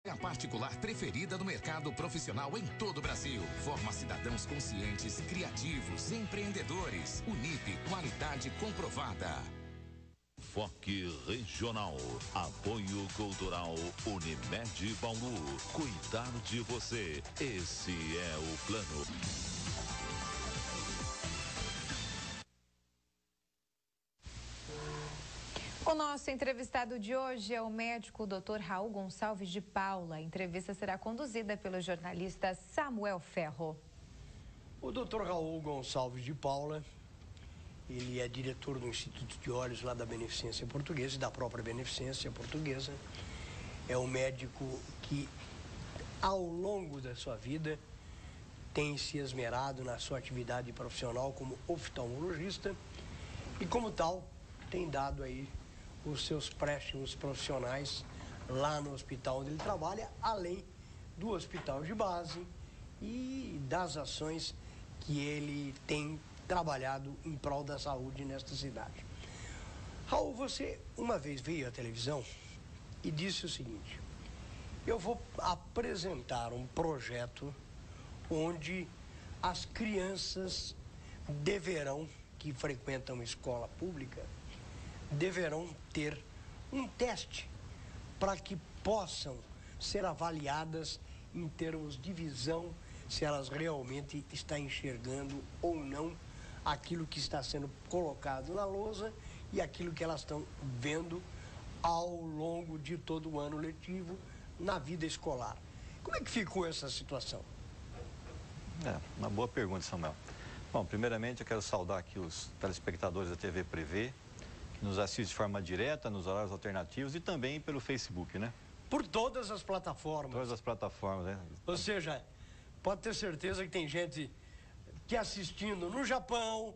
É a particular preferida do mercado profissional em todo o Brasil. Forma cidadãos conscientes, criativos, empreendedores. Unip, qualidade comprovada. Foque Regional. Apoio Cultural Unimed Bauru. Cuidar de você. Esse é o plano. O nosso entrevistado de hoje é o médico Dr. Raul Gonçalves de Paula. A entrevista será conduzida pelo jornalista Samuel Ferro. O Dr. Raul Gonçalves de Paula, ele é diretor do Instituto de Olhos lá da Beneficência Portuguesa e da própria Beneficência Portuguesa. É um médico que, ao longo da sua vida, tem se esmerado na sua atividade profissional como oftalmologista e, como tal, tem dado aí os seus préstimos profissionais lá no hospital onde ele trabalha, além do hospital de base e das ações que ele tem trabalhado em prol da saúde nesta cidade. Raul, você uma vez veio à televisão e disse o seguinte: eu vou apresentar um projeto onde as crianças deverão, que frequentam escola pública, deverão ter um teste para que possam ser avaliadas em termos de visão, se elas realmente estão enxergando ou não aquilo que está sendo colocado na lousa e aquilo que elas estão vendo ao longo de todo o ano letivo na vida escolar. Como é que ficou essa situação? Uma boa pergunta, Samuel. Bom, primeiramente eu quero saudar aqui os telespectadores da TV Prevê, que nos assistem de forma direta, nos horários alternativos e também pelo Facebook, né? Por todas as plataformas. Todas as plataformas, né? Ou seja, pode ter certeza que tem gente que assistindo no Japão,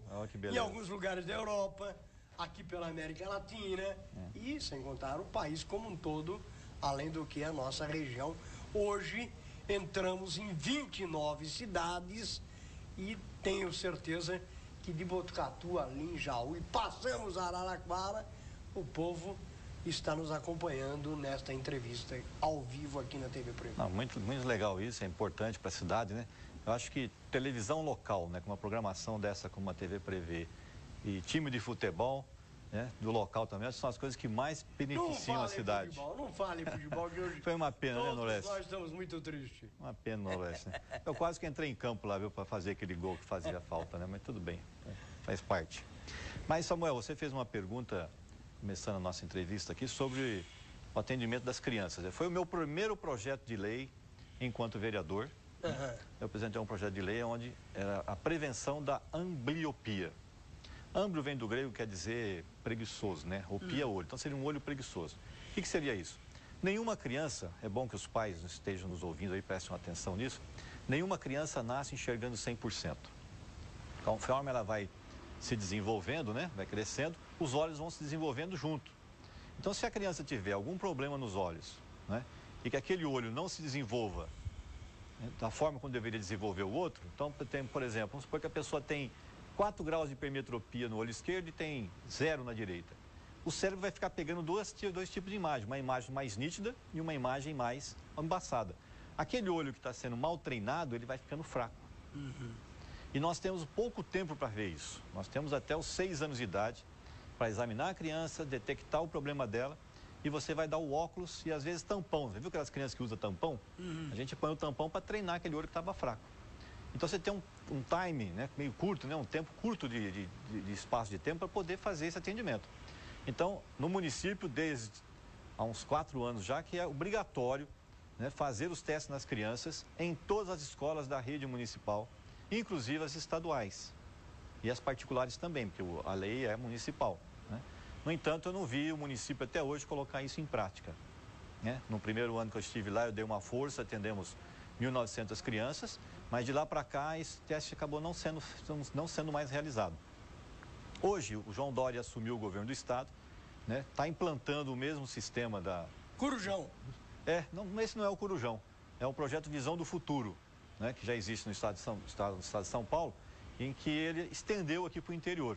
em alguns lugares da Europa, aqui pela América Latina, e sem contar o país como um todo, além do que a nossa região. Hoje entramos em 29 cidades e tenho certeza que de Botucatu, ali em Jaú, e passamos a Araraquara, o povo está nos acompanhando nesta entrevista ao vivo aqui na TV Prevê. Muito legal isso, é importante para a cidade, né? Eu acho que televisão local, né, com uma programação dessa como a TV Prevê, e time de futebol, né, do local também, são as coisas que mais beneficiam a cidade. Não fale em futebol, que hoje foi uma pena, né, Noreste? Nós estamos muito tristes. Uma pena, Noreste, né? Eu quase que entrei em campo lá, viu, para fazer aquele gol que fazia falta, né? Mas tudo bem, faz parte. Mas, Samuel, você fez uma pergunta, começando a nossa entrevista aqui, sobre o atendimento das crianças. Foi o meu primeiro projeto de lei enquanto vereador. Eu apresentei um projeto de lei onde era a prevenção da ambliopia. Ambrio vem do grego, quer dizer preguiçoso, né? Opia é olho, então seria um olho preguiçoso. O que seria isso? Nenhuma criança, é bom que os pais estejam nos ouvindo aí, prestem atenção nisso, nenhuma criança nasce enxergando 100%. Conforme ela vai se desenvolvendo, né? Vai crescendo, os olhos vão se desenvolvendo junto. Então, se a criança tiver algum problema nos olhos, né? E que aquele olho não se desenvolva, né, da forma como deveria desenvolver o outro, então, tem, por exemplo, vamos supor que a pessoa tem 4 graus de hipermetropia no olho esquerdo e tem 0 na direita. O cérebro vai ficar pegando dois tipos de imagem, uma imagem mais nítida e uma imagem mais embaçada. Aquele olho que está sendo mal treinado, ele vai ficando fraco. E nós temos pouco tempo para ver isso. Nós temos até os 6 anos de idade para examinar a criança, detectar o problema dela, e você vai dar o óculos e às vezes tampão. Você viu aquelas crianças que usam tampão? A gente põe o tampão para treinar aquele olho que estava fraco. Então você tem um time, né, meio curto, né, um tempo curto de espaço de tempo para poder fazer esse atendimento. Então, no município, desde há uns 4 anos já, que é obrigatório, né, fazer os testes nas crianças em todas as escolas da rede municipal, inclusive as estaduais e as particulares também, porque a lei é municipal, né? No entanto, eu não vi o município até hoje colocar isso em prática, né? No primeiro ano que eu estive lá, eu dei uma força, atendemos 1.900 crianças, mas de lá para cá esse teste acabou não sendo mais realizado. Hoje, o João Dória assumiu o governo do estado, né? Está implantando o mesmo sistema da... Corujão. Esse não é o Corujão, é o projeto Visão do Futuro, né? Que já existe no estado de São Paulo, em que ele estendeu aqui para o interior.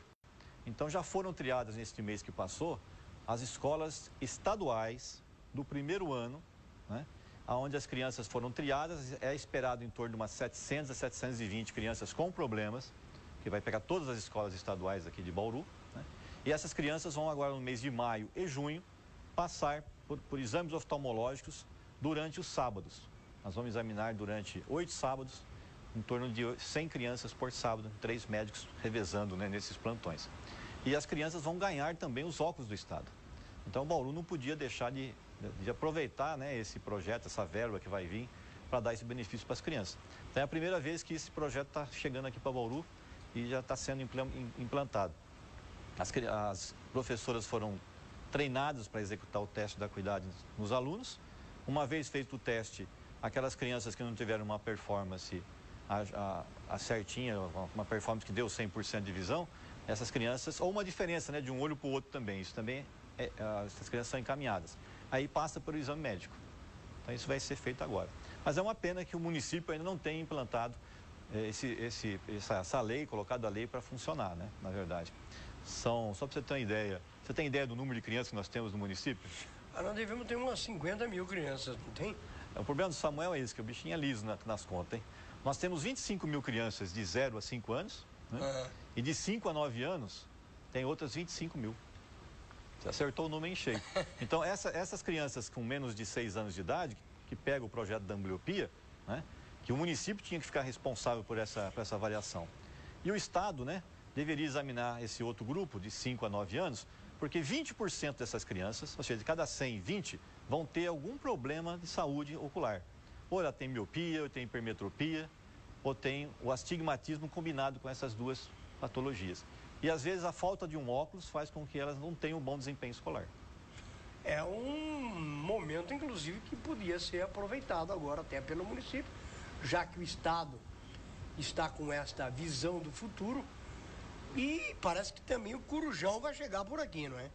Então já foram triadas neste mês que passou as escolas estaduais do primeiro ano, né? onde as crianças foram triadas. É esperado em torno de umas 700 a 720 crianças com problemas, que vai pegar todas as escolas estaduais aqui de Bauru, né? E essas crianças vão agora no mês de maio e junho passar por exames oftalmológicos durante os sábados. Nós vamos examinar durante 8 sábados, em torno de 100 crianças por sábado, 3 médicos revezando, né, nesses plantões. E as crianças vão ganhar também os óculos do Estado. Então, Bauru não podia deixar de aproveitar, né, esse projeto, essa verba que vai vir, para dar esse benefício para as crianças. Então, é a primeira vez que esse projeto está chegando aqui para Bauru e já está sendo implantado. As professoras foram treinadas para executar o teste da acuidade nos alunos. Uma vez feito o teste, aquelas crianças que não tiveram uma performance certinha, uma performance que deu 100% de visão, essas crianças, ou uma diferença, né, de um olho para o outro também, isso também, essas crianças são encaminhadas. Aí passa pelo exame médico. Então isso vai ser feito agora. Mas é uma pena que o município ainda não tenha implantado essa lei, colocado a lei para funcionar, né, na verdade. Só para você ter uma ideia, você tem ideia do número de crianças que nós temos no município? Nós devemos ter umas 50 mil crianças, não tem? O problema do Samuel é esse, que o bichinho é liso nas contas, hein? Nós temos 25 mil crianças de 0 a 5 anos, né? E de 5 a 9 anos, tem outras 25 mil. Você acertou o número em cheio. Então, essas crianças com menos de 6 anos de idade, que pegam o projeto da ambliopia, né? Que o município tinha que ficar responsável por essa avaliação. E o Estado, né, deveria examinar esse outro grupo de 5 a 9 anos, porque 20% dessas crianças, ou seja, de cada 100, 20, vão ter algum problema de saúde ocular. Ou ela tem miopia, ou tem hipermetropia, ou tem o astigmatismo combinado com essas duas patologias. E às vezes a falta de um óculos faz com que elas não tenham um bom desempenho escolar. É um momento, inclusive, que podia ser aproveitado agora até pelo município, já que o Estado está com esta visão do futuro. E parece que também o Corujão vai chegar por aqui, não é?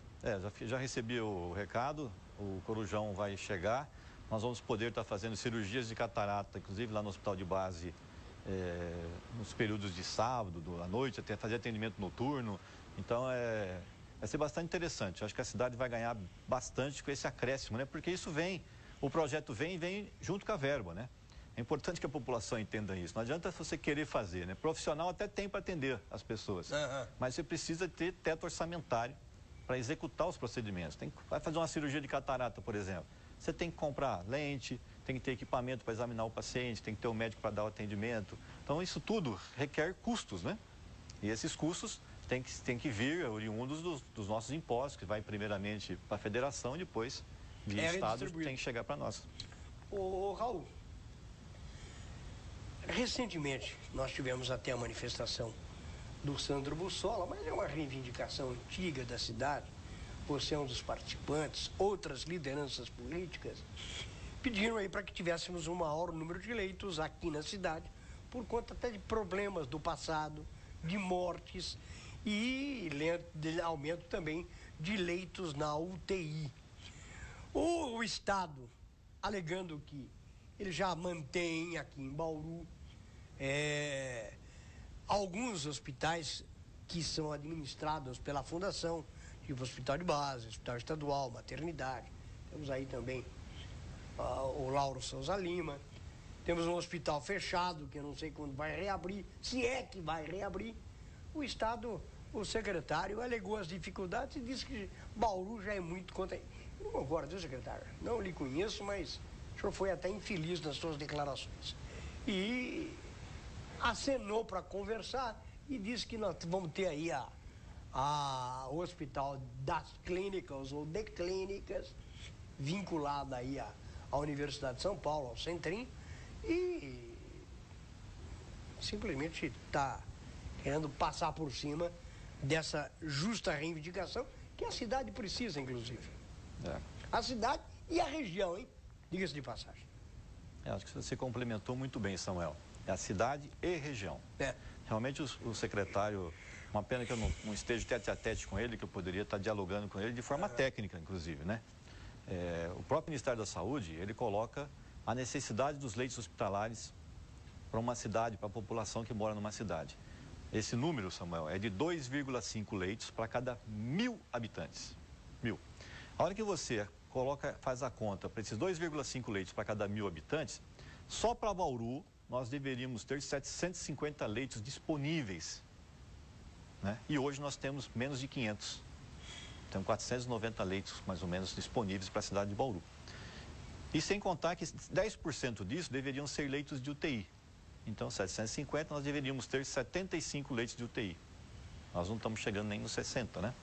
Já recebi o recado, o Corujão vai chegar. Nós vamos poder estar fazendo cirurgias de catarata, inclusive lá no hospital de base, nos períodos de sábado, à noite, até fazer atendimento noturno. Então, vai ser bastante interessante. Acho que a cidade vai ganhar bastante com esse acréscimo, né? Porque isso o projeto vem junto com a verba, né? É importante que a população entenda isso. Não adianta você querer fazer, né? Profissional até tem para atender as pessoas, mas você precisa ter teto orçamentário para executar os procedimentos. Vai fazer uma cirurgia de catarata, por exemplo. Você tem que comprar lente, tem que ter equipamento para examinar o paciente, tem que ter um médico para dar o atendimento. Então, isso tudo requer custos, né? E esses custos têm que vir oriundos dos nossos impostos, que vai primeiramente para a federação e depois, via Estado, tem que chegar para nós. Ô, Raul, recentemente nós tivemos até a manifestação do Sandro Bussola, mas é uma reivindicação antiga da cidade. Você é um dos participantes, outras lideranças políticas pediram aí para que tivéssemos um maior número de leitos aqui na cidade, por conta até de problemas do passado, de mortes e de aumento também de leitos na UTI. O Estado, alegando que ele já mantém aqui em Bauru alguns hospitais que são administrados pela Fundação, tipo Hospital de Base, Hospital Estadual, Maternidade. Temos aí também o Lauro Souza Lima. Temos um hospital fechado, que eu não sei quando vai reabrir, se é que vai reabrir. O Estado, o secretário, alegou as dificuldades e disse que Bauru já é muito contra... Eu não concordo, viu, secretário? Não lhe conheço, mas o senhor foi até infeliz nas suas declarações. E acenou para conversar e disse que nós vamos ter aí o hospital das clínicas ou de clínicas, vinculado aí à Universidade de São Paulo, ao Centrim, e simplesmente está querendo passar por cima dessa justa reivindicação que a cidade precisa, inclusive. A cidade e a região, hein? Diga-se de passagem. Acho que você complementou muito bem, Samuel. É a cidade e região. Realmente o secretário, uma pena que eu não esteja tete a tete com ele, que eu poderia estar dialogando com ele de forma técnica, inclusive, né? O próprio Ministério da Saúde, ele coloca a necessidade dos leitos hospitalares para uma cidade, para a população que mora numa cidade. Esse número, Samuel, é de 2,5 leitos para cada 1.000 habitantes. 1.000. A hora que você faz a conta para esses 2,5 leitos para cada 1.000 habitantes, só para Bauru nós deveríamos ter 750 leitos disponíveis, né? E hoje nós temos menos de 500. Temos 490 leitos, mais ou menos, disponíveis para a cidade de Bauru. E sem contar que 10% disso deveriam ser leitos de UTI. Então, 750, nós deveríamos ter 75 leitos de UTI. Nós não estamos chegando nem nos 60, né?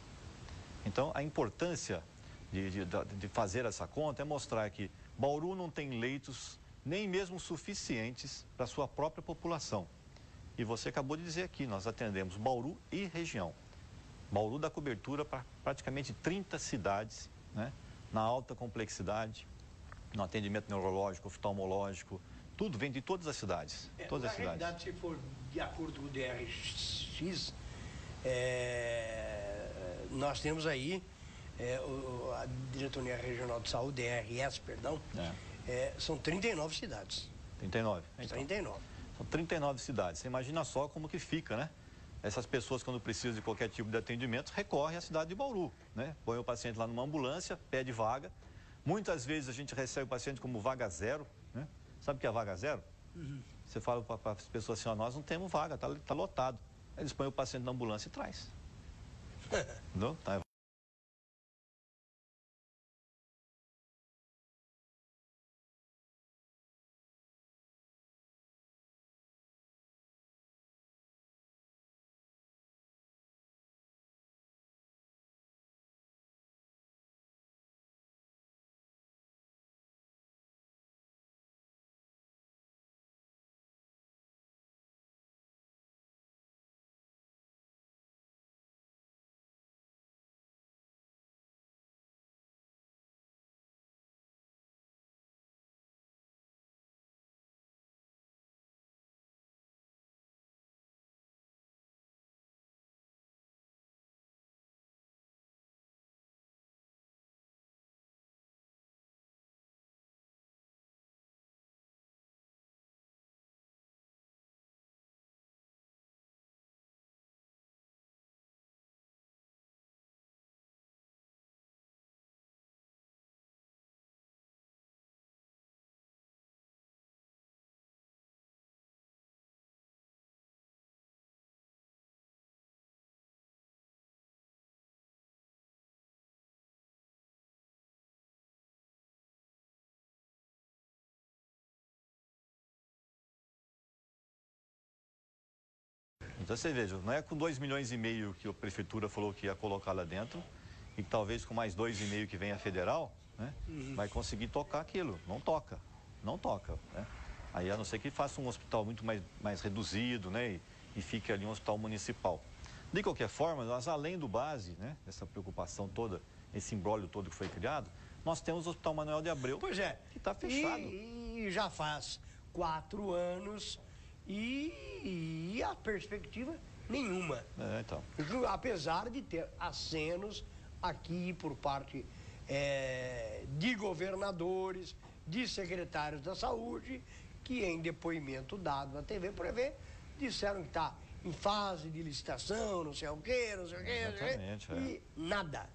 Então, a importância de fazer essa conta é mostrar que Bauru não tem leitos nem mesmo suficientes para a sua própria população. E você acabou de dizer aqui, nós atendemos Bauru e região. Bauru dá cobertura para praticamente 30 cidades, né? Na alta complexidade, no atendimento neurológico, oftalmológico, tudo vem de todas as cidades. Todas as cidades. Na realidade, se for de acordo com o DRX, nós temos aí a Diretoria Regional de Saúde, DRS, perdão, são 39 cidades. 39? Então. 39. São 39 cidades. Você imagina só como que fica, né? Essas pessoas, quando precisam de qualquer tipo de atendimento, recorrem à cidade de Bauru, né? Põe o paciente lá numa ambulância, pede vaga. Muitas vezes a gente recebe o paciente como vaga zero, né? Sabe o que é vaga zero? Uhum. Você fala para as pessoas assim, ó, nós não temos vaga, tá lotado. Eles põem o paciente na ambulância e traz. Não? Tá. Então você veja, não é com 2,5 milhões que a prefeitura falou que ia colocar lá dentro e que talvez com mais 2,5 que vem a federal, né, vai conseguir tocar aquilo. Não toca, né? Aí a não ser que faça um hospital muito mais reduzido, né, e fique ali um hospital municipal. De qualquer forma, nós além do base, né, essa preocupação toda, esse imbróglio todo que foi criado, nós temos o Hospital Manuel de Abreu, pois é, que está fechado. E já faz 4 anos e a perspectiva nenhuma. Então. Apesar de ter acenos aqui por parte de governadores, de secretários da saúde, que em depoimento dado na TV Prevê, disseram que está em fase de licitação, não sei o quê, Exatamente, e nada.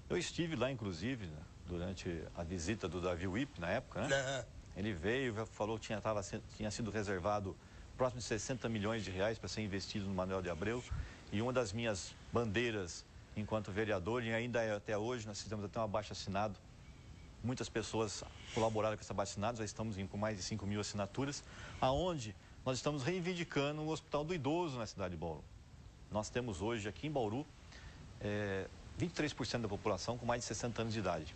Eu estive lá, inclusive, durante a visita do Davi Wipp, na época, né? Ele veio, falou que tinha sido reservado próximo de 60 milhões de reais para ser investido no Manuel de Abreu. E uma das minhas bandeiras enquanto vereador, e ainda é até hoje, nós fizemos até um abaixo-assinado. Muitas pessoas colaboraram com esse abaixo-assinado, já estamos com mais de 5 mil assinaturas, aonde nós estamos reivindicando o Hospital do Idoso na cidade de Bauru. Nós temos hoje aqui em Bauru 23% da população com mais de 60 anos de idade.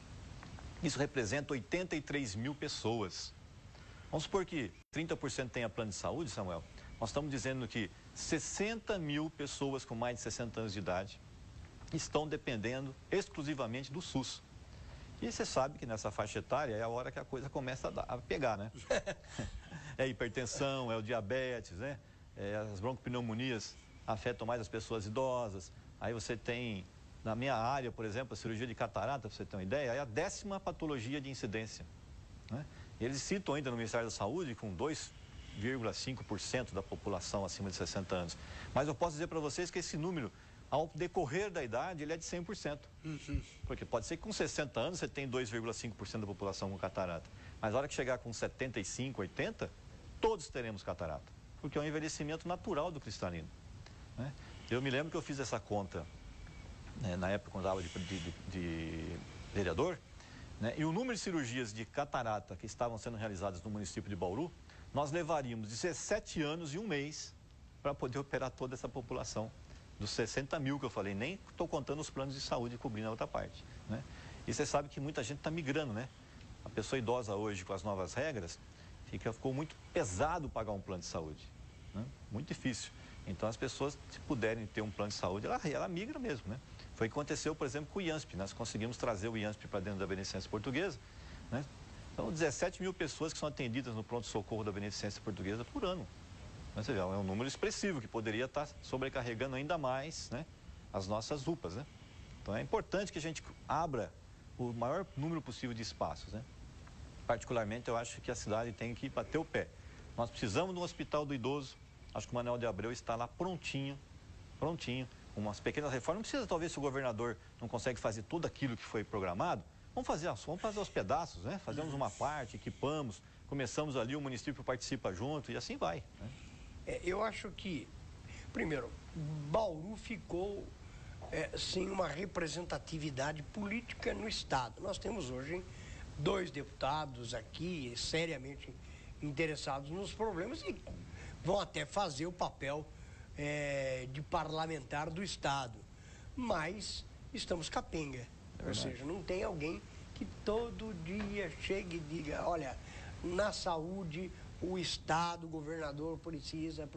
Isso representa 83 mil pessoas. Vamos supor que 30% tenha plano de saúde, Samuel. Nós estamos dizendo que 60 mil pessoas com mais de 60 anos de idade estão dependendo exclusivamente do SUS. E você sabe que nessa faixa etária é a hora que a coisa começa a pegar, né? É a hipertensão, é o diabetes, né? As broncopneumonias afetam mais as pessoas idosas. Aí você tem, na minha área, por exemplo, a cirurgia de catarata, para você ter uma ideia, é a 10ª patologia de incidência, né? Eles citam ainda no Ministério da Saúde com 2,5% da população acima de 60 anos. Mas eu posso dizer para vocês que esse número ao decorrer da idade, ele é de 100%. Porque pode ser que com 60 anos você tem 2,5% da população com catarata. Mas na hora que chegar com 75, 80, todos teremos catarata. Porque é um envelhecimento natural do cristalino, né? Eu me lembro que eu fiz essa conta, né, na época quando eu estava de vereador, né, e o número de cirurgias de catarata que estavam sendo realizadas no município de Bauru, nós levaríamos 17 anos e 1 mês para poder operar toda essa população dos 60 mil que eu falei. Nem estou contando os planos de saúde cobrindo a outra parte, né? E você sabe que muita gente está migrando, né? A pessoa idosa hoje, com as novas regras, ficou muito pesado pagar um plano de saúde, né? Muito difícil. Então, as pessoas, se puderem ter um plano de saúde, ela migra mesmo, né? Foi o que aconteceu, por exemplo, com o IANSP. Nós conseguimos trazer o IANSP para dentro da Beneficência Portuguesa, né? Então, 17 mil pessoas que são atendidas no pronto-socorro da Beneficência Portuguesa por ano. Mas, é um número expressivo que poderia estar sobrecarregando ainda mais, né, as nossas UPAs, né? Então, é importante que a gente abra o maior número possível de espaços, né? Particularmente, eu acho que a cidade tem que bater o pé. Nós precisamos de um hospital do idoso. Acho que o Manuel de Abreu está lá prontinho, umas pequenas reformas. Não precisa, talvez, se o governador não consegue fazer tudo aquilo que foi programado, vamos fazer aos pedaços, né? Fazemos uma parte, equipamos, começamos ali, o município participa junto e assim vai, né? Eu acho que, primeiro, Bauru ficou sem uma representatividade política no Estado. Nós temos hoje 2 deputados aqui seriamente interessados nos problemas e vão até fazer o papel de parlamentar do Estado. Mas estamos capenga. Ou seja, não tem alguém que todo dia chegue e diga, olha, na saúde, o Estado, o governador precisa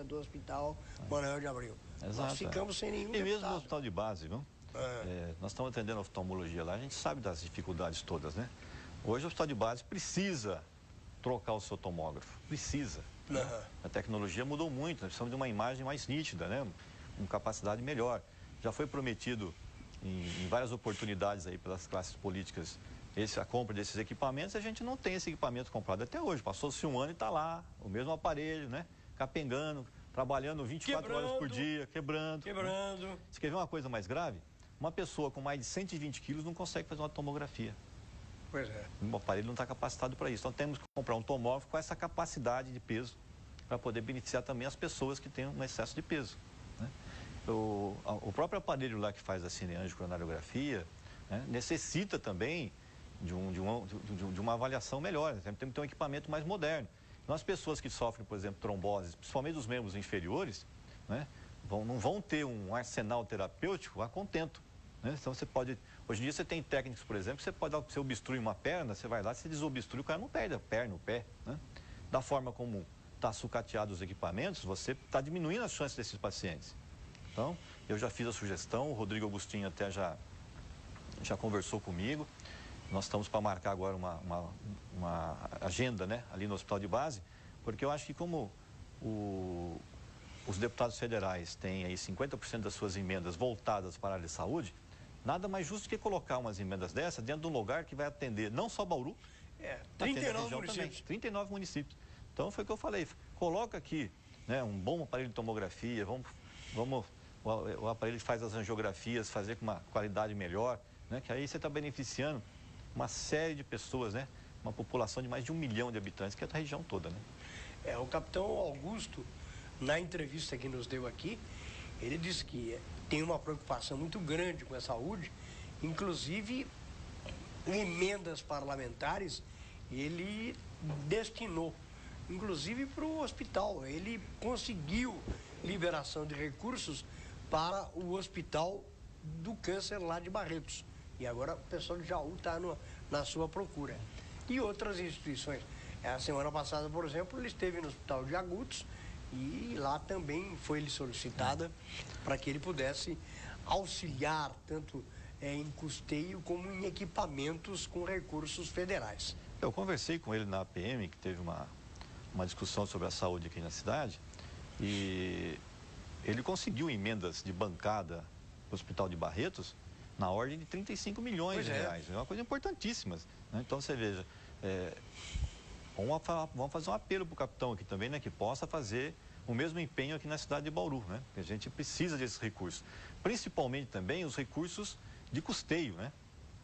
do Hospital Manuel de Abreu. Exato. Nós ficamos sem nenhum E mesmo deputado. no hospital de base, viu? Nós estamos atendendo a oftalmologia lá, a gente sabe das dificuldades todas, né? Hoje o hospital de base precisa trocar o seu tomógrafo, precisa. A tecnologia mudou muito, nós precisamos de uma imagem mais nítida, né? Com capacidade melhor. Já foi prometido em várias oportunidades aí pelas classes políticas a compra desses equipamentos, e a gente não tem esse equipamento comprado até hoje. Passou-se um ano e está lá, o mesmo aparelho, né? Capengando, trabalhando 24 horas por dia, quebrando. Né? Você quer ver uma coisa mais grave? Uma pessoa com mais de 120 quilos não consegue fazer uma tomografia. Pois é. O aparelho não está capacitado para isso. Então temos que comprar um tomógrafo com essa capacidade de peso para poder beneficiar também as pessoas que têm um excesso de peso, né? O próprio aparelho lá que faz a cineangiocoronariografia, né, necessita também de uma avaliação melhor. Temos que ter um equipamento mais moderno. Então, as pessoas que sofrem, por exemplo, tromboses, principalmente dos membros inferiores, né, não vão ter um arsenal terapêutico a contento, né? Então, hoje em dia você tem técnicos, por exemplo, você obstrui uma perna, você vai lá, você desobstrui, o cara não perde a perna, o pé, né? Da forma como está sucateado os equipamentos, você está diminuindo as chances desses pacientes. Então, eu já fiz a sugestão, o Rodrigo Agostinho até já conversou comigo. Nós estamos para marcar agora uma agenda, né, ali no hospital de base, porque eu acho que como os deputados federais têm aí 50% das suas emendas voltadas para a área de saúde, nada mais justo que colocar umas emendas dessas dentro de um lugar que vai atender não só Bauru, 39 municípios. 39 municípios. Então foi o que eu falei, coloca aqui, né, um bom aparelho de tomografia, o aparelho que faz as angiografias, fazer com uma qualidade melhor, né, que aí você está beneficiando uma série de pessoas, né? Uma população de mais de 1 milhão de habitantes, que é da região toda, né? O capitão Augusto, na entrevista que nos deu aqui, ele disse que tem uma preocupação muito grande com a saúde, inclusive emendas parlamentares ele destinou, inclusive para o hospital. Ele conseguiu liberação de recursos para o Hospital do Câncer lá de Barretos. E agora o pessoal de Jaú está na sua procura. E outras instituições. A semana passada, por exemplo, ele esteve no Hospital de Agudos e lá também foi-lhe solicitada para que ele pudesse auxiliar tanto em custeio como em equipamentos com recursos federais. Eu conversei com ele na APM, que teve uma discussão sobre a saúde aqui na cidade, e ele conseguiu emendas de bancada do Hospital de Barretos na ordem de 35 milhões de reais. É uma coisa importantíssima, né? Então, você veja, vamos fazer um apelo para o capitão aqui também, né? Que possa fazer o mesmo empenho aqui na cidade de Bauru, né? A gente precisa desses recursos. Principalmente também os recursos de custeio, né?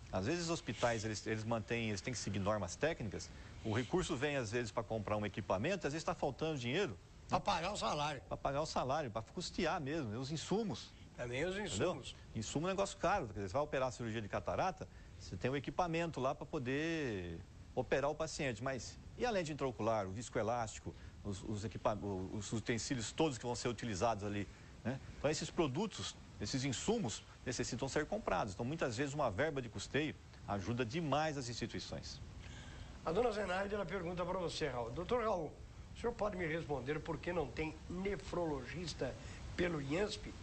Às vezes os hospitais, eles têm que seguir normas técnicas, o recurso vem às vezes para comprar um equipamento, às vezes está faltando dinheiro. Para pagar o salário. Para pagar o salário, para custear mesmo, os insumos. Também os insumos. Entendeu? Insumo é um negócio caro, você vai operar a cirurgia de catarata, você tem um equipamento lá para poder operar o paciente, mas e a lente intraocular, o viscoelástico, os utensílios todos que vão ser utilizados ali, né? Então esses produtos, esses insumos necessitam ser comprados, então muitas vezes uma verba de custeio ajuda demais as instituições. A dona Zenaide, ela pergunta para você, Raul. Doutor Raul, o senhor pode me responder por que não tem nefrologista pelo IANSP?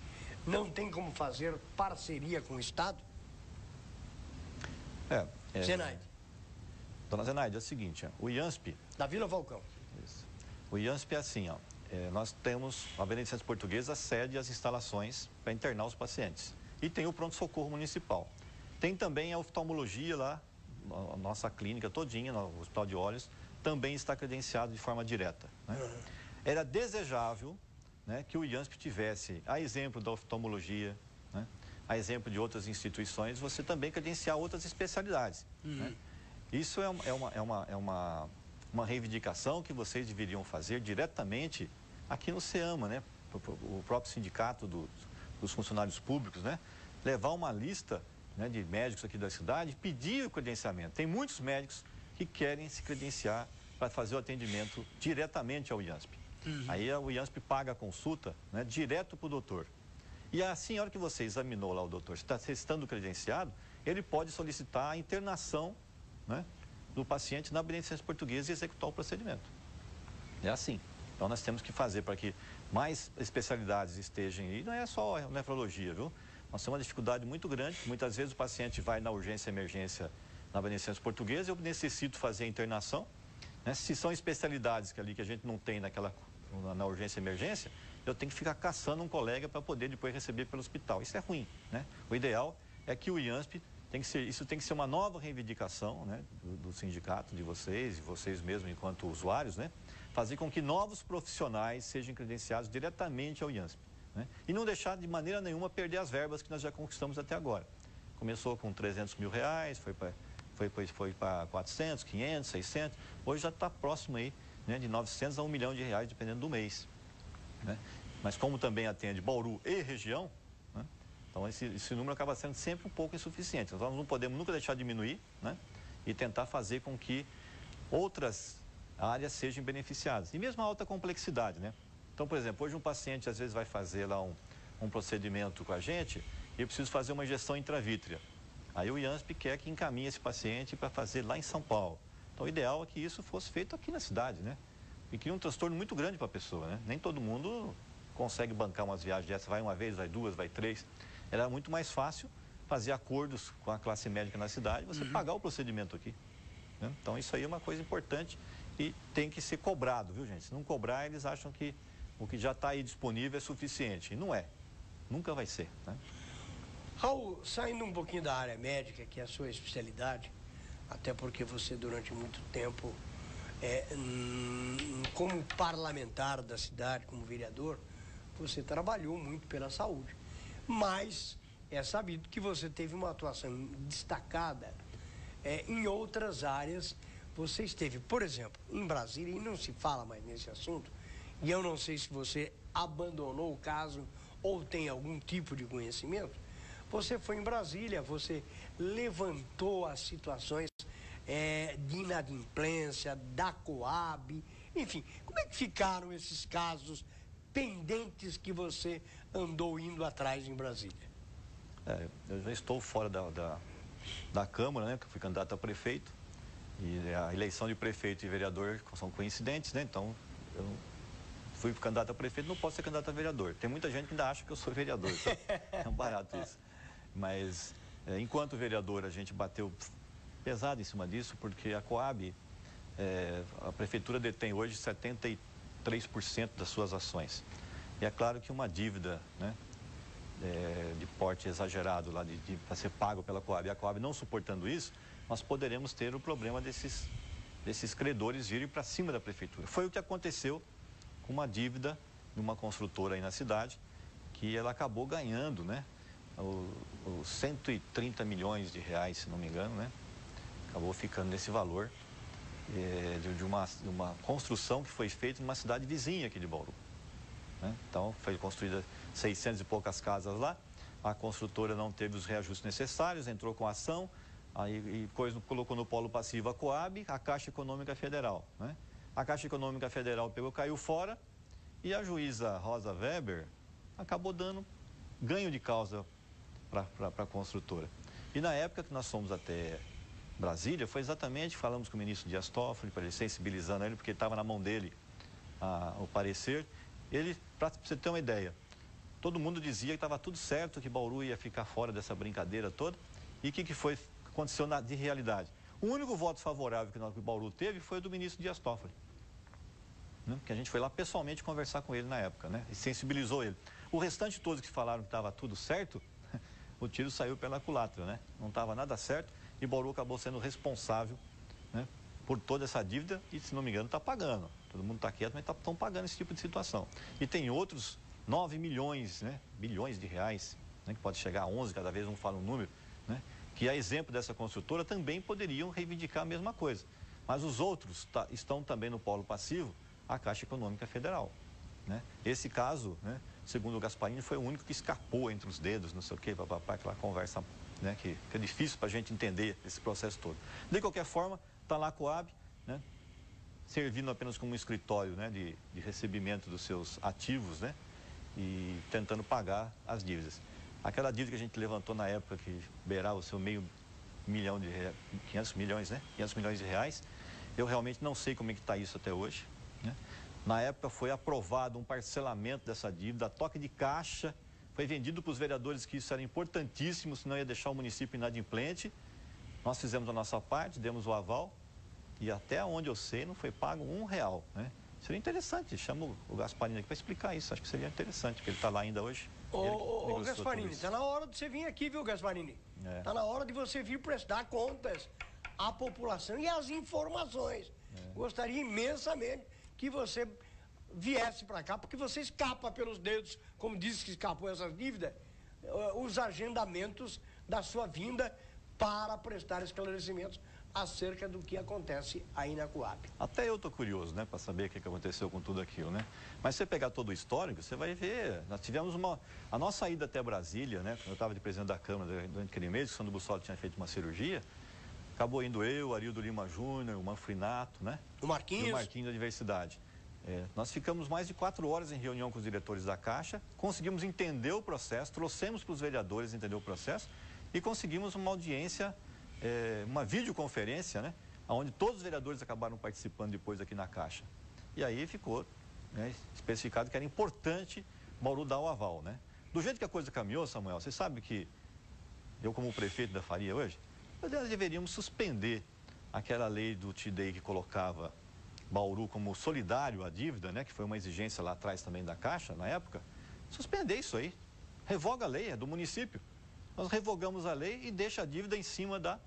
Não tem como fazer parceria com o Estado? Zenaide. Dona Zenaide, é o seguinte, o IANSP... Da Vila Falcão. Isso. O IANSP é assim, ó, nós temos a Beneficência Portuguesa cede as instalações para internar os pacientes. E tem o pronto-socorro municipal. Tem também a oftalmologia lá, a nossa clínica todinha, no Hospital de Olhos, também está credenciado de forma direta, né? Era desejável, né, que o IANSP tivesse, a exemplo da oftalmologia, né, a exemplo de outras instituições, você também credenciar outras especialidades, né? Isso é uma reivindicação que vocês deveriam fazer diretamente aqui no SEAMA, né? O próprio sindicato dos funcionários públicos, né? Levar uma lista, né, de médicos aqui da cidade e pedir o credenciamento. Tem muitos médicos que querem se credenciar para fazer o atendimento diretamente ao IANSP. Aí o IANSP paga a consulta, né, direto para o doutor. E assim, a hora que você examinou lá o doutor, estando credenciado, ele pode solicitar a internação, né, do paciente na Beneficência Portuguesa e executar o procedimento. É assim. Então nós temos que fazer para que mais especialidades estejam aí, não é só a nefrologia, viu? Nós temos uma dificuldade muito grande, muitas vezes o paciente vai na urgência e emergência na Beneficência Portuguesa, eu necessito fazer a internação, né? Se são especialidades que ali que a gente não tem na urgência e emergência, eu tenho que ficar caçando um colega para poder depois receber pelo hospital. Isso é ruim, né? O ideal é que o IANSP isso tem que ser uma nova reivindicação, né, do sindicato de vocês, e vocês mesmos enquanto usuários, né? Fazer com que novos profissionais sejam credenciados diretamente ao IANSP, né? E não deixar de maneira nenhuma perder as verbas que nós já conquistamos até agora. Começou com 300 mil reais, foi para 400, 500, 600, hoje já está próximo aí, né, de 900 a 1 milhão de reais, dependendo do mês, né? Mas como também atende Bauru e região, né, então esse número acaba sendo sempre um pouco insuficiente. Então nós não podemos nunca deixar de diminuir, né, e tentar fazer com que outras áreas sejam beneficiadas. E mesmo a alta complexidade, né? Então, por exemplo, hoje um paciente às vezes vai fazer lá um procedimento com a gente e eu preciso fazer uma injeção intravítrea. Aí o IANSP quer que encaminhe esse paciente para fazer lá em São Paulo. Então o ideal é que isso fosse feito aqui na cidade, né? E cria um transtorno muito grande para a pessoa, né? Nem todo mundo consegue bancar umas viagens dessas, vai uma vez, vai duas, vai três. Era muito mais fácil fazer acordos com a classe médica na cidade, você pagar o procedimento aqui, né? Então isso aí é uma coisa importante e tem que ser cobrado, viu, gente? Se não cobrar, eles acham que o que já está aí disponível é suficiente. E não é. Nunca vai ser, né? Raul, saindo um pouquinho da área médica, que é a sua especialidade, até porque você durante muito tempo, como parlamentar da cidade, como vereador, você trabalhou muito pela saúde. Mas é sabido que você teve uma atuação destacada em outras áreas. Você esteve, por exemplo, em Brasília, e não se fala mais nesse assunto, e eu não sei se você abandonou o caso ou tem algum tipo de conhecimento. Você foi em Brasília, você levantou as situações de inadimplência, da Coab, enfim, como é que ficaram esses casos pendentes que você andou indo atrás em Brasília? Eu já estou fora da Câmara, né, que eu fui candidato a prefeito, e a eleição de prefeito e vereador são coincidentes, né, então eu fui candidato a prefeito, não posso ser candidato a vereador. Tem muita gente que ainda acha que eu sou vereador, então é um barato isso. Mas, enquanto vereador, a gente bateu pesado em cima disso, porque a Coab, a prefeitura detém hoje 73% das suas ações. E é claro que uma dívida, né, de porte exagerado lá para ser pago pela Coab, e a Coab não suportando isso, nós poderemos ter o problema desses credores virem para cima da prefeitura. Foi o que aconteceu com uma dívida de uma construtora aí na cidade, que ela acabou ganhando, né, os 130 milhões de reais, se não me engano, né? Acabou ficando nesse valor de uma construção que foi feita numa cidade vizinha aqui de Bauru, né? Então, foi construída 600 e poucas casas lá, a construtora não teve os reajustes necessários, entrou com a ação, aí depois colocou no polo passivo a Coab, a Caixa Econômica Federal, né? A Caixa Econômica Federal caiu fora e a juíza Rosa Weber acabou dando ganho de causa para a construtora. E na época que nós fomos até Brasília, foi exatamente, falamos com o ministro Dias Toffoli, para ele sensibilizando ele, porque estava na mão dele o parecer. Ele, para você ter uma ideia, todo mundo dizia que estava tudo certo, que Bauru ia ficar fora dessa brincadeira toda. E o que aconteceu de realidade? O único voto favorável que Bauru teve foi o do ministro Dias Toffoli, né? Que a gente foi lá pessoalmente conversar com ele na época, né? E sensibilizou ele. O restante todos que falaram que estava tudo certo, o tiro saiu pela culatra, né? Não estava nada certo e Bauru acabou sendo responsável, né, por toda essa dívida e, se não me engano, está pagando. Todo mundo está quieto, mas estão pagando esse tipo de situação. E tem outros 9 milhões, né, bilhões de reais, né, que pode chegar a 11, cada vez não fala um número, né, que a exemplo dessa construtora também poderiam reivindicar a mesma coisa. Mas os outros estão também no polo passivo, a Caixa Econômica Federal, né? Esse caso, né, segundo o Gasparini, foi o único que escapou entre os dedos, não sei o quê, papapá, aquela conversa, né, que é difícil para a gente entender esse processo todo. De qualquer forma, está lá a Coab, né, servindo apenas como um escritório, né, de recebimento dos seus ativos, né, e tentando pagar as dívidas. Aquela dívida que a gente levantou na época, que beirava o seu meio milhão de reais, 500 milhões, né, 500 milhões de reais, eu realmente não sei como é que está isso até hoje, né? Na época foi aprovado um parcelamento dessa dívida, a toque de caixa, foi vendido para os vereadores que isso era importantíssimo, senão ia deixar o município inadimplente. Nós fizemos a nossa parte, demos o aval e até onde eu sei não foi pago R$1, né? Seria interessante, chamo o Gasparini aqui para explicar isso, acho que seria interessante, porque ele está lá ainda hoje. Ô Gasparini, está na hora de você vir aqui, viu, Gasparini? Está na hora de você vir prestar contas à população e às informações. Gostaria imensamente que você viesse para cá, porque você escapa pelos dedos, como disse que escapou essas dívidas, os agendamentos da sua vinda para prestar esclarecimentos acerca do que acontece aí na Coab. Até eu estou curioso, né, para saber o que aconteceu com tudo aquilo, né? Mas se você pegar todo o histórico, você vai ver, nós tivemos a nossa ida até Brasília, né, quando eu estava de presidente da Câmara durante aquele mês, que o Sandro Bussolli tinha feito uma cirurgia, acabou indo eu, Arildo Lima Júnior, o Manfrinato, né? O Marquinhos. E o Marquinhos da Diversidade. Nós ficamos mais de 4 horas em reunião com os diretores da Caixa, conseguimos entender o processo, trouxemos para os vereadores entender o processo e conseguimos uma audiência, uma videoconferência, né, onde todos os vereadores acabaram participando depois aqui na Caixa. E aí ficou, né, especificado que era importante Bauru dar o aval, né? Do jeito que a coisa caminhou, Samuel, você sabe que eu, como prefeito da Faria hoje, nós deveríamos suspender aquela lei do TIDEI que colocava Bauru como solidário à dívida, né, que foi uma exigência lá atrás também da Caixa, na época. Suspender isso aí. Revoga a lei, é do município. Nós revogamos a lei e deixa a dívida em cima da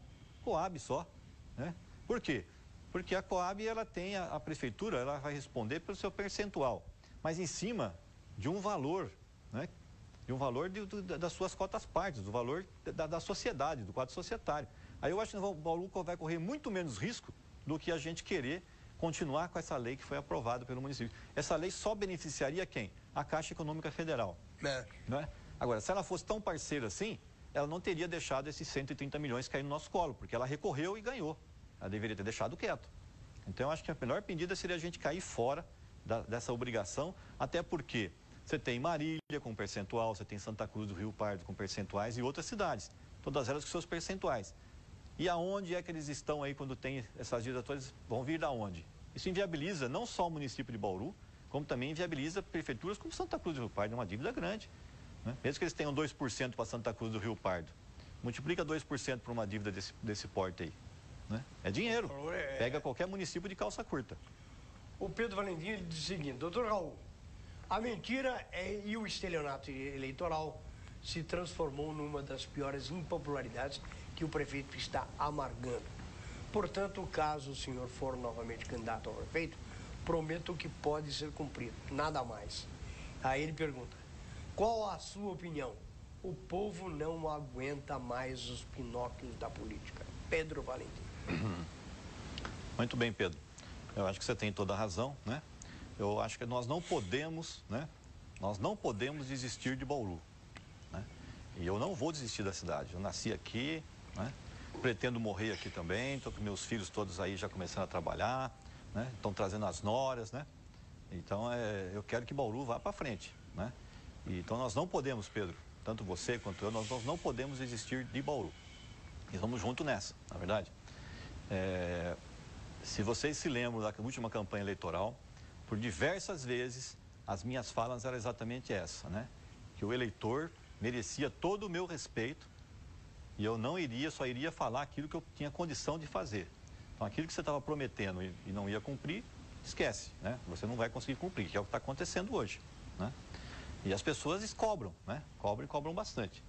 Coab só, né? Por quê? Porque a Coab, ela tem, a prefeitura, ela vai responder pelo seu percentual, mas em cima de um valor, né, de um valor das suas cotas partes, do valor da sociedade, do quadro societário. Aí eu acho que o Bauru vai correr muito menos risco do que a gente querer continuar com essa lei que foi aprovada pelo município. Essa lei só beneficiaria quem? A Caixa Econômica Federal. Né? Agora, se ela fosse tão parceira assim, ela não teria deixado esses 130 milhões cair no nosso colo, porque ela recorreu e ganhou. Ela deveria ter deixado quieto. Então, eu acho que a melhor medida seria a gente cair fora dessa obrigação, até porque você tem Marília com percentual, você tem Santa Cruz do Rio Pardo com percentuais e outras cidades, todas elas com seus percentuais. E aonde é que eles estão aí quando tem essas dívidas todas? Vão vir da onde? Isso inviabiliza não só o município de Bauru, como também inviabiliza prefeituras como Santa Cruz do Rio Pardo, é uma dívida grande, né? Mesmo que eles tenham 2% para Santa Cruz do Rio Pardo, multiplica 2% por uma dívida desse porte aí, né? É dinheiro, pega qualquer município de calça curta. O Pedro Valentim ele diz o seguinte: doutor Raul, a mentira e o estelionato eleitoral se transformou numa das piores impopularidades que o prefeito está amargando. Portanto, caso o senhor for novamente candidato ao prefeito, prometo que pode ser cumprido, nada mais. Aí ele pergunta, qual a sua opinião? O povo não aguenta mais os Pinóquios da política. Pedro Valentim. Muito bem, Pedro. Eu acho que você tem toda a razão, né? Eu acho que nós não podemos, né? Nós não podemos desistir de Bauru, né? E eu não vou desistir da cidade. Eu nasci aqui, né? Pretendo morrer aqui também. Estou com meus filhos todos aí já começando a trabalhar, né? Estão trazendo as noras, né? Então, eu quero que Bauru vá para frente, né? E, então, nós não podemos, Pedro, tanto você quanto eu, nós não podemos desistir de Bauru. E vamos junto nessa, na verdade. Se vocês se lembram da última campanha eleitoral, por diversas vezes, as minhas falas eram exatamente essa, né? Que o eleitor merecia todo o meu respeito e eu não iria, só iria falar aquilo que eu tinha condição de fazer. Então, aquilo que você estava prometendo e não ia cumprir, esquece, né? Você não vai conseguir cumprir, que é o que está acontecendo hoje, né? E as pessoas cobram, né? Cobram bastante.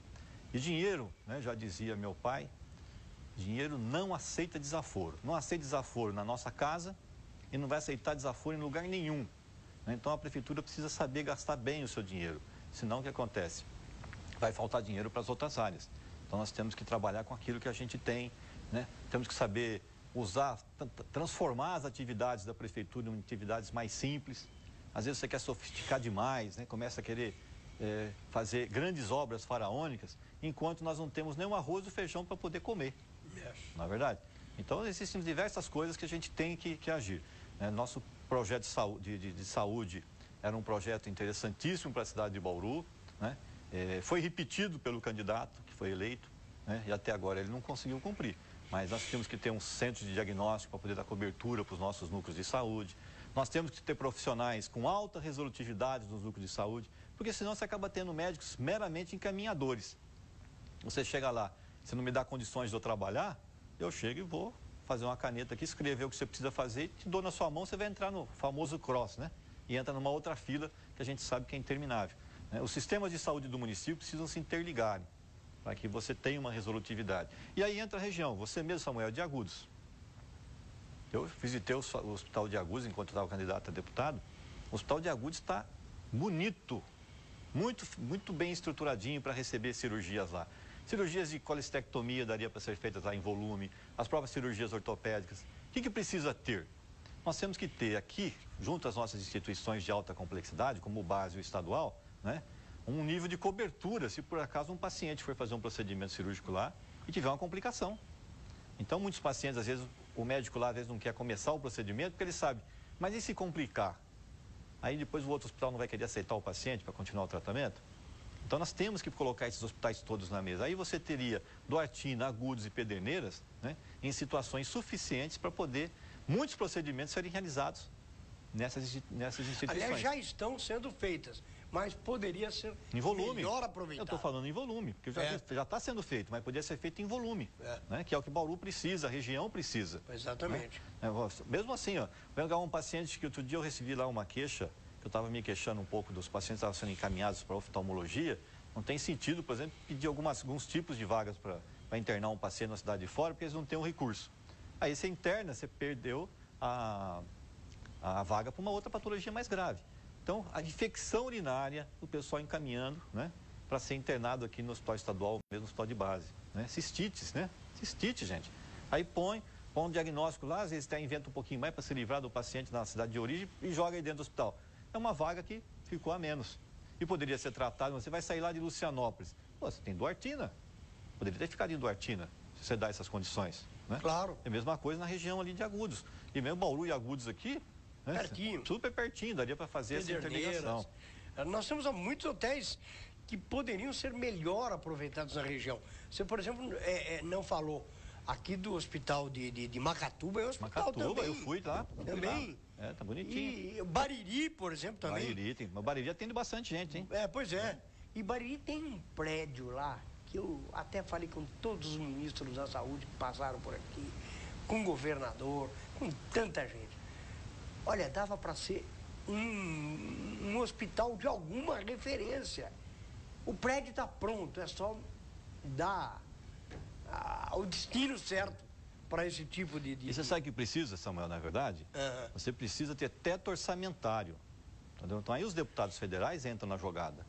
E dinheiro, né? Já dizia meu pai, dinheiro não aceita desaforo. Não aceita desaforo na nossa casa e não vai aceitar desaforo em lugar nenhum. Então, a prefeitura precisa saber gastar bem o seu dinheiro. Senão, o que acontece? Vai faltar dinheiro para as outras áreas. Então, nós temos que trabalhar com aquilo que a gente tem, né? Temos que saber usar, transformar as atividades da prefeitura em atividades mais simples. Às vezes, você quer sofisticar demais, né? Começa a querer fazer grandes obras faraônicas, enquanto nós não temos nem o arroz e o feijão para poder comer. Não é verdade? Então, existem diversas coisas que a gente tem que agir, né? Nosso projeto de saúde era um projeto interessantíssimo para a cidade de Bauru, né? Foi repetido pelo candidato que foi eleito, né? E até agora ele não conseguiu cumprir. Mas nós temos que ter um centro de diagnóstico para poder dar cobertura para os nossos núcleos de saúde. Nós temos que ter profissionais com alta resolutividade nos núcleos de saúde, porque senão você acaba tendo médicos meramente encaminhadores. Você chega lá, você não me dá condições de eu trabalhar, eu chego e vou fazer uma caneta aqui, escrever o que você precisa fazer e te dou na sua mão, você vai entrar no famoso cross, né? E entra numa outra fila que a gente sabe que é interminável, né? Os sistemas de saúde do município precisam se interligarem para que você tenha uma resolutividade. E aí entra a região, você mesmo, Samuel, de Agudos. Eu visitei o Hospital de Agudos enquanto estava candidato a deputado. O Hospital de Agudos está bonito, muito bem estruturadinho para receber cirurgias lá. Cirurgias de colestectomia daria para ser feitas lá em volume, as próprias cirurgias ortopédicas. O que precisa ter? Nós temos que ter aqui, junto às nossas instituições de alta complexidade, como o base e o estadual, né, um nível de cobertura, se por acaso um paciente for fazer um procedimento cirúrgico lá e tiver uma complicação. Então, muitos pacientes, às vezes, o médico lá, às vezes, não quer começar o procedimento, porque ele sabe, mas e se complicar? Aí depois o outro hospital não vai querer aceitar o paciente para continuar o tratamento? Então, nós temos que colocar esses hospitais todos na mesa. Aí você teria Duartina, Agudos e Pederneiras, né, em situações suficientes para poder muitos procedimentos serem realizados nessas instituições. Aliás, já estão sendo feitas, mas poderia ser em volume. Melhor aproveitado. Eu estou falando em volume, porque já está sendo feito, mas poderia ser feito em volume, né, que é o que Bauru precisa, a região precisa. Exatamente. Né? Mesmo assim, ó, vai pegar um paciente que outro dia eu recebi lá uma queixa, que eu estava me queixando um pouco dos pacientes que estavam sendo encaminhados para oftalmologia. Não tem sentido, por exemplo, pedir alguns tipos de vagas para internar um paciente na cidade de fora, porque eles não têm um recurso. Aí você interna, você perdeu a vaga para uma outra patologia mais grave. Então, a infecção urinária, o pessoal encaminhando, né, para ser internado aqui no hospital estadual, mesmo no hospital de base, né? Cistites, né? Cistite, gente. Aí põe um diagnóstico lá, às vezes até inventa um pouquinho mais para se livrar do paciente na cidade de origem e joga aí dentro do hospital. É uma vaga que ficou a menos. E poderia ser tratado, você vai sair lá de Lucianópolis. Pô, você tem Duartina. Poderia ter ficado em Duartina, se você dá essas condições, né? Claro. É a mesma coisa na região ali de Agudos. E mesmo Bauru e Agudos aqui, né? Pertinho. Super pertinho, daria para fazer essa interligação. Nós temos muitos hotéis que poderiam ser melhor aproveitados na região. Você, por exemplo, não falou aqui do hospital de Macatuba, é um hospital Macatuba, também. eu fui lá. Também. Tá bonitinho. E Bariri, por exemplo, também. Bariri atende bastante gente, hein? Pois é. E Bariri tem um prédio lá, que eu até falei com todos os ministros da saúde que passaram por aqui, com o governador, com tanta gente. Olha, dava para ser um hospital de alguma referência. O prédio está pronto, é só dar o destino certo para esse tipo de... E você sabe o que precisa, Samuel, na verdade? Você precisa ter teto orçamentário Entendeu? Então aí os deputados federais entram na jogada.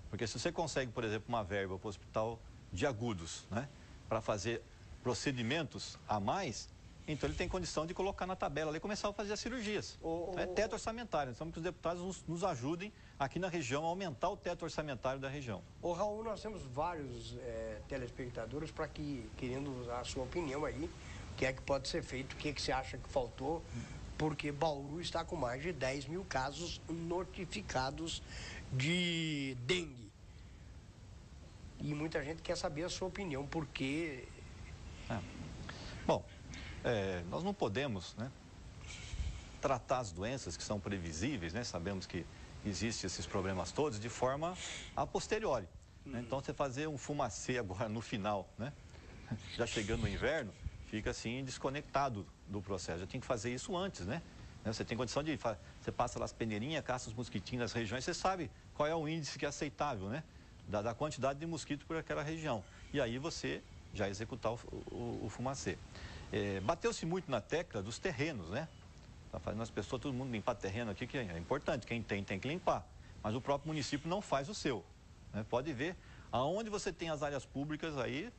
Porque se você consegue, por exemplo, uma verba para o hospital de Agudos, né, para fazer procedimentos a mais, então ele tem condição de colocar na tabela ali e começar a fazer as cirurgias. É teto orçamentário. Então que os deputados nos ajudem aqui na região a aumentar o teto orçamentário da região. Ô Raul, nós temos vários telespectadores para que, querendo usar a sua opinião aí, o que é que pode ser feito, o que é que você acha que faltou, porque Bauru está com mais de 10 mil casos notificados de dengue. E muita gente quer saber a sua opinião, porque... Bom, nós não podemos, né, tratar as doenças que são previsíveis, né? Sabemos que existem esses problemas todos de forma a posteriori. Né? Então, você fazer um fumacê agora no final, né? Já chegando o inverno, fica assim desconectado do processo. Já tem que fazer isso antes, né? Você tem condição de... Você passa lá as peneirinhas, caça os mosquitinhos nas regiões, você sabe qual é o índice que é aceitável, né? Da quantidade de mosquito por aquela região. E aí você já executar o fumacê. Bateu-se muito na tecla dos terrenos, né? Tá fazendo as pessoas, todo mundo limpar terreno aqui, que é importante, quem tem que limpar. Mas o próprio município não faz o seu. Né? Pode ver, aonde você tem as áreas públicas aí,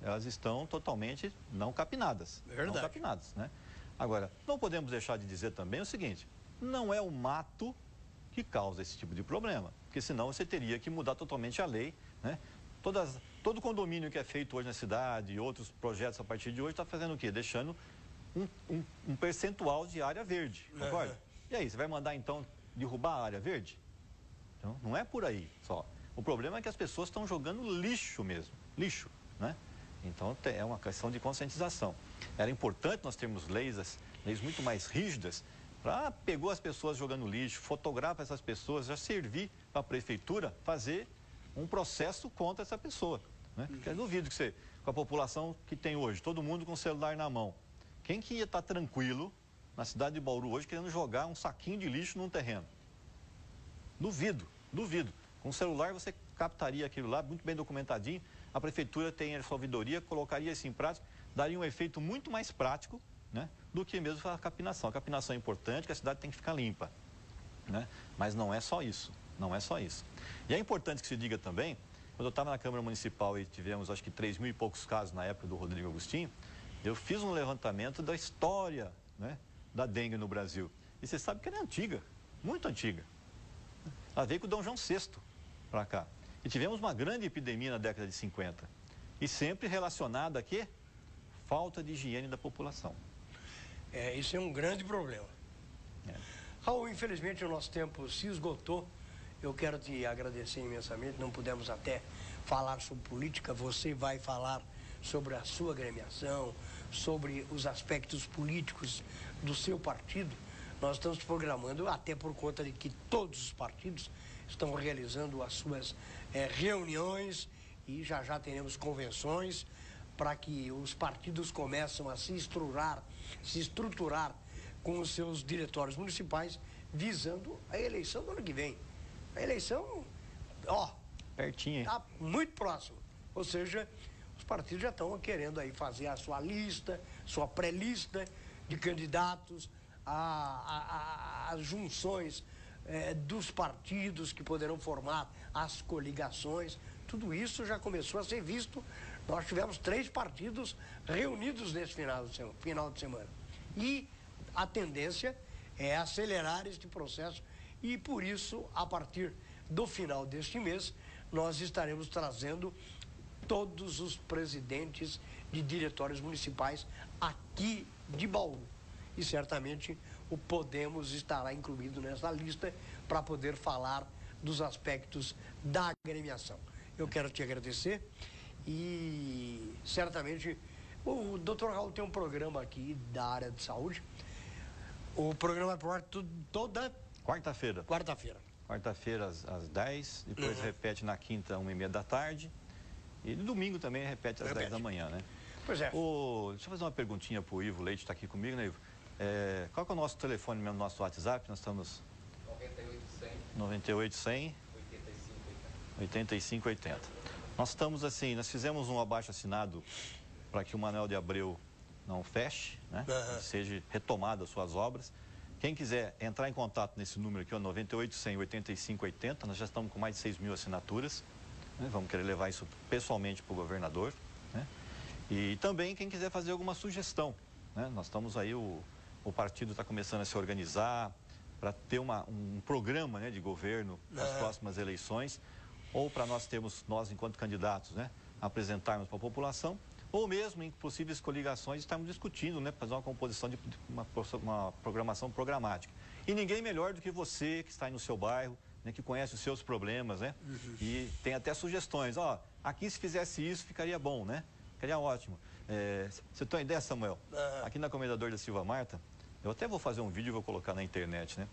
elas estão totalmente não capinadas. Verdade. Não capinadas, né? Agora, não podemos deixar de dizer também o seguinte, não é o mato que causa esse tipo de problema, porque senão você teria que mudar totalmente a lei, né? Todo condomínio que é feito hoje na cidade e outros projetos a partir de hoje está fazendo o quê? Deixando um percentual de área verde, concorda? E aí, você vai mandar então derrubar a área verde? Então, não é por aí só. O problema é que as pessoas estão jogando lixo mesmo, lixo, né? Então, é uma questão de conscientização. Era importante nós termos leis muito mais rígidas, para pegou as pessoas jogando lixo, fotografa essas pessoas, já servir para a prefeitura fazer um processo contra essa pessoa. Né? Porque eu duvido que você, com a população que tem hoje, todo mundo com o celular na mão, quem que ia estar tranquilo na cidade de Bauru hoje querendo jogar um saquinho de lixo num terreno? Duvido, duvido. Com o celular você captaria aquilo lá, muito bem documentadinho, a prefeitura tem a sua ouvidoria, colocaria isso em prática, daria um efeito muito mais prático, né, do que mesmo a capinação. A capinação é importante, que a cidade tem que ficar limpa, né? Mas não é só isso, não é só isso. E é importante que se diga também, quando eu estava na Câmara Municipal e tivemos acho que 3 mil e poucos casos na época do Rodrigo Agostinho, eu fiz um levantamento da história, né, da dengue no Brasil. E você sabe que ela é antiga, muito antiga. Ela veio com o Dom João VI para cá. E tivemos uma grande epidemia na década de 50. E sempre relacionada a quê? Falta de higiene da população. Isso é um grande problema. Raul, infelizmente o nosso tempo se esgotou. Eu quero te agradecer imensamente. Não pudemos até falar sobre política. Você vai falar sobre a sua agremiação, sobre os aspectos políticos do seu partido. Nós estamos programando, até por conta de que todos os partidos estão realizando as suas reuniões e já teremos convenções para que os partidos começem a se estruturar com os seus diretórios municipais, visando a eleição do ano que vem. A eleição, pertinho, está muito próximo. Ou seja, os partidos já estão querendo aí fazer a sua lista, sua pré-lista de candidatos, as junções dos partidos que poderão formar as coligações. Tudo isso já começou a ser visto. Nós tivemos 3 partidos reunidos nesse final de semana. E a tendência é acelerar este processo e, por isso, a partir do final deste mês, nós estaremos trazendo todos os presidentes de diretórios municipais aqui de Bauru. E certamente o Podemos estará incluído nessa lista para poder falar dos aspectos da agremiação. Eu quero te agradecer e certamente o Dr. Raul tem um programa aqui da área de saúde. O programa é por toda quarta-feira. Quarta-feira às 10, depois repete na quinta, 1h30 da tarde. E no domingo também repete às 10 da manhã, né? Pois é. Deixa eu fazer uma perguntinha pro Ivo Leite, está aqui comigo, né, Ivo? Qual que é o nosso telefone mesmo, nosso WhatsApp? Nós estamos... 98-100 8580. Nós estamos assim, nós fizemos um abaixo-assinado para que o Manuel de Abreu não feche, né? Seja retomada as suas obras. Quem quiser entrar em contato nesse número aqui, ó, 98 100 85 80, nós já estamos com mais de 6.000 assinaturas, né? Vamos querer levar isso pessoalmente para o governador, né? E também quem quiser fazer alguma sugestão, né? Nós estamos aí, o partido está começando a se organizar para ter um programa, né, de governo nas próximas eleições, ou para nós termos, nós enquanto candidatos, né, apresentarmos para a população, ou mesmo em possíveis coligações estarmos discutindo, né, fazer uma composição de uma programação programática. E ninguém melhor do que você que está aí no seu bairro, né, que conhece os seus problemas, né, e tem até sugestões. Ó, aqui se fizesse isso ficaria bom, né, ficaria ótimo. Você tem uma ideia, Samuel? Aqui na Comendador da Silva Marta, eu até vou fazer um vídeo e vou colocar na internet, né?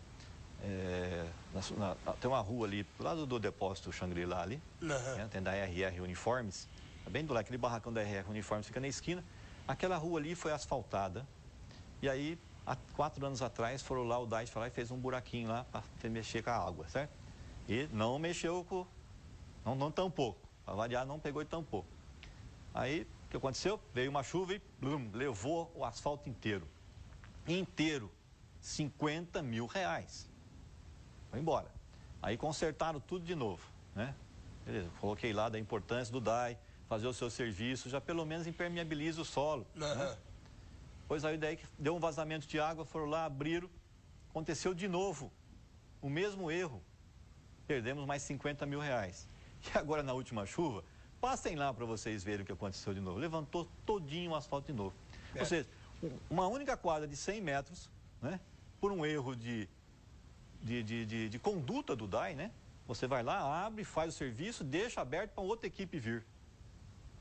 Tem uma rua ali, do lado do depósito Shangri-La ali, né? Tem da RR Uniformes, bem do lado, aquele barracão da RR Uniformes fica na esquina. Aquela rua ali foi asfaltada, e aí, há 4 anos atrás, foram lá, o DAIS foi lá e fez um buraquinho lá para mexer com a água, certo? E não mexeu com... não tampou, para variar, não pegou e tampou. Aí, o que aconteceu? Veio uma chuva e levou o asfalto inteiro. Inteiro, 50 mil reais. Foi embora. Aí consertaram tudo de novo, né? Beleza, coloquei lá da importância do DAI, fazer o seu serviço, já pelo menos impermeabiliza o solo. Né? Pois aí daí deu um vazamento de água, foram lá, abriram, aconteceu de novo, o mesmo erro. Perdemos mais 50 mil reais. E agora na última chuva, passem lá para vocês verem o que aconteceu de novo. Levantou todinho o asfalto de novo. Ou seja, uma única quadra de 100 metros, né, por um erro de conduta do DAI, né? Você vai lá, abre, faz o serviço, deixa aberto para outra equipe vir.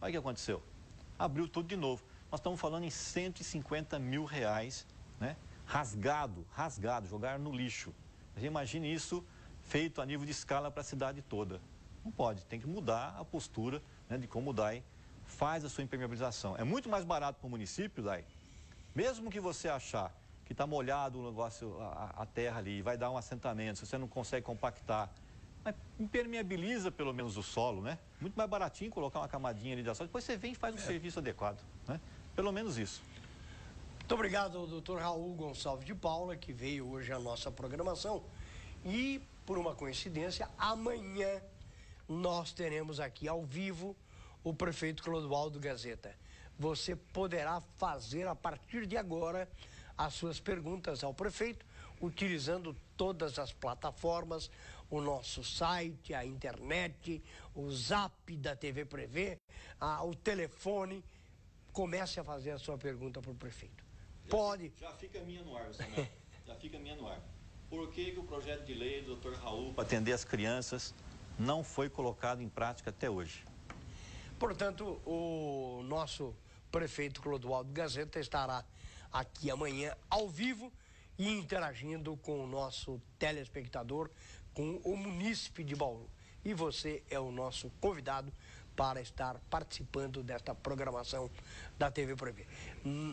Olha o que aconteceu. Abriu tudo de novo. Nós estamos falando em 150 mil reais, né? Rasgado, jogaram no lixo. Imagine isso feito a nível de escala para a cidade toda. Não pode, tem que mudar a postura, né, de como o DAI faz a sua impermeabilização. É muito mais barato para o município, DAI, mesmo que você achar que está molhado o negócio, a terra ali, vai dar um assentamento, se você não consegue compactar, mas impermeabiliza pelo menos o solo, né? Muito mais baratinho colocar uma camadinha ali de asfalto, depois você vem e faz um serviço adequado, né? Pelo menos isso. Muito obrigado ao Dr. Raul Gonçalves de Paula, que veio hoje à nossa programação. E, por uma coincidência, amanhã nós teremos aqui ao vivo o prefeito Clodoaldo Gazeta. Você poderá fazer a partir de agora as suas perguntas ao prefeito, utilizando todas as plataformas, o nosso site, a internet, o zap da TV Prevê, o telefone. Comece a fazer a sua pergunta para o prefeito. Já fica a minha no ar, Samuel. Já fica a minha no ar. Por que o projeto de lei do Dr. Raul para atender as crianças não foi colocado em prática até hoje? Portanto, o nosso prefeito Clodoaldo Gazeta estará aqui amanhã ao vivo e interagindo com o nosso telespectador, com o munícipe de Bauru. E você é o nosso convidado para estar participando desta programação da TV Prevê.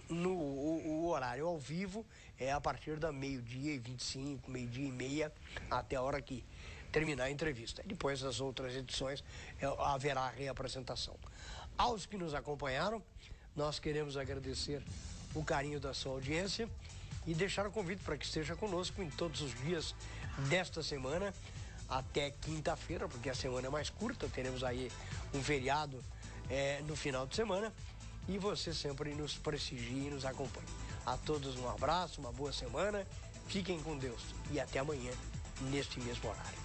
O horário ao vivo é a partir da 12h25, 12h30, até a hora que terminar a entrevista. Depois das outras edições haverá a reapresentação. Aos que nos acompanharam, nós queremos agradecer o carinho da sua audiência e deixar o convite para que esteja conosco em todos os dias desta semana, até quinta-feira, porque a semana é mais curta, teremos aí um feriado no final de semana, e você sempre nos prestigie e nos acompanhe. A todos um abraço, uma boa semana, fiquem com Deus e até amanhã, neste mesmo horário.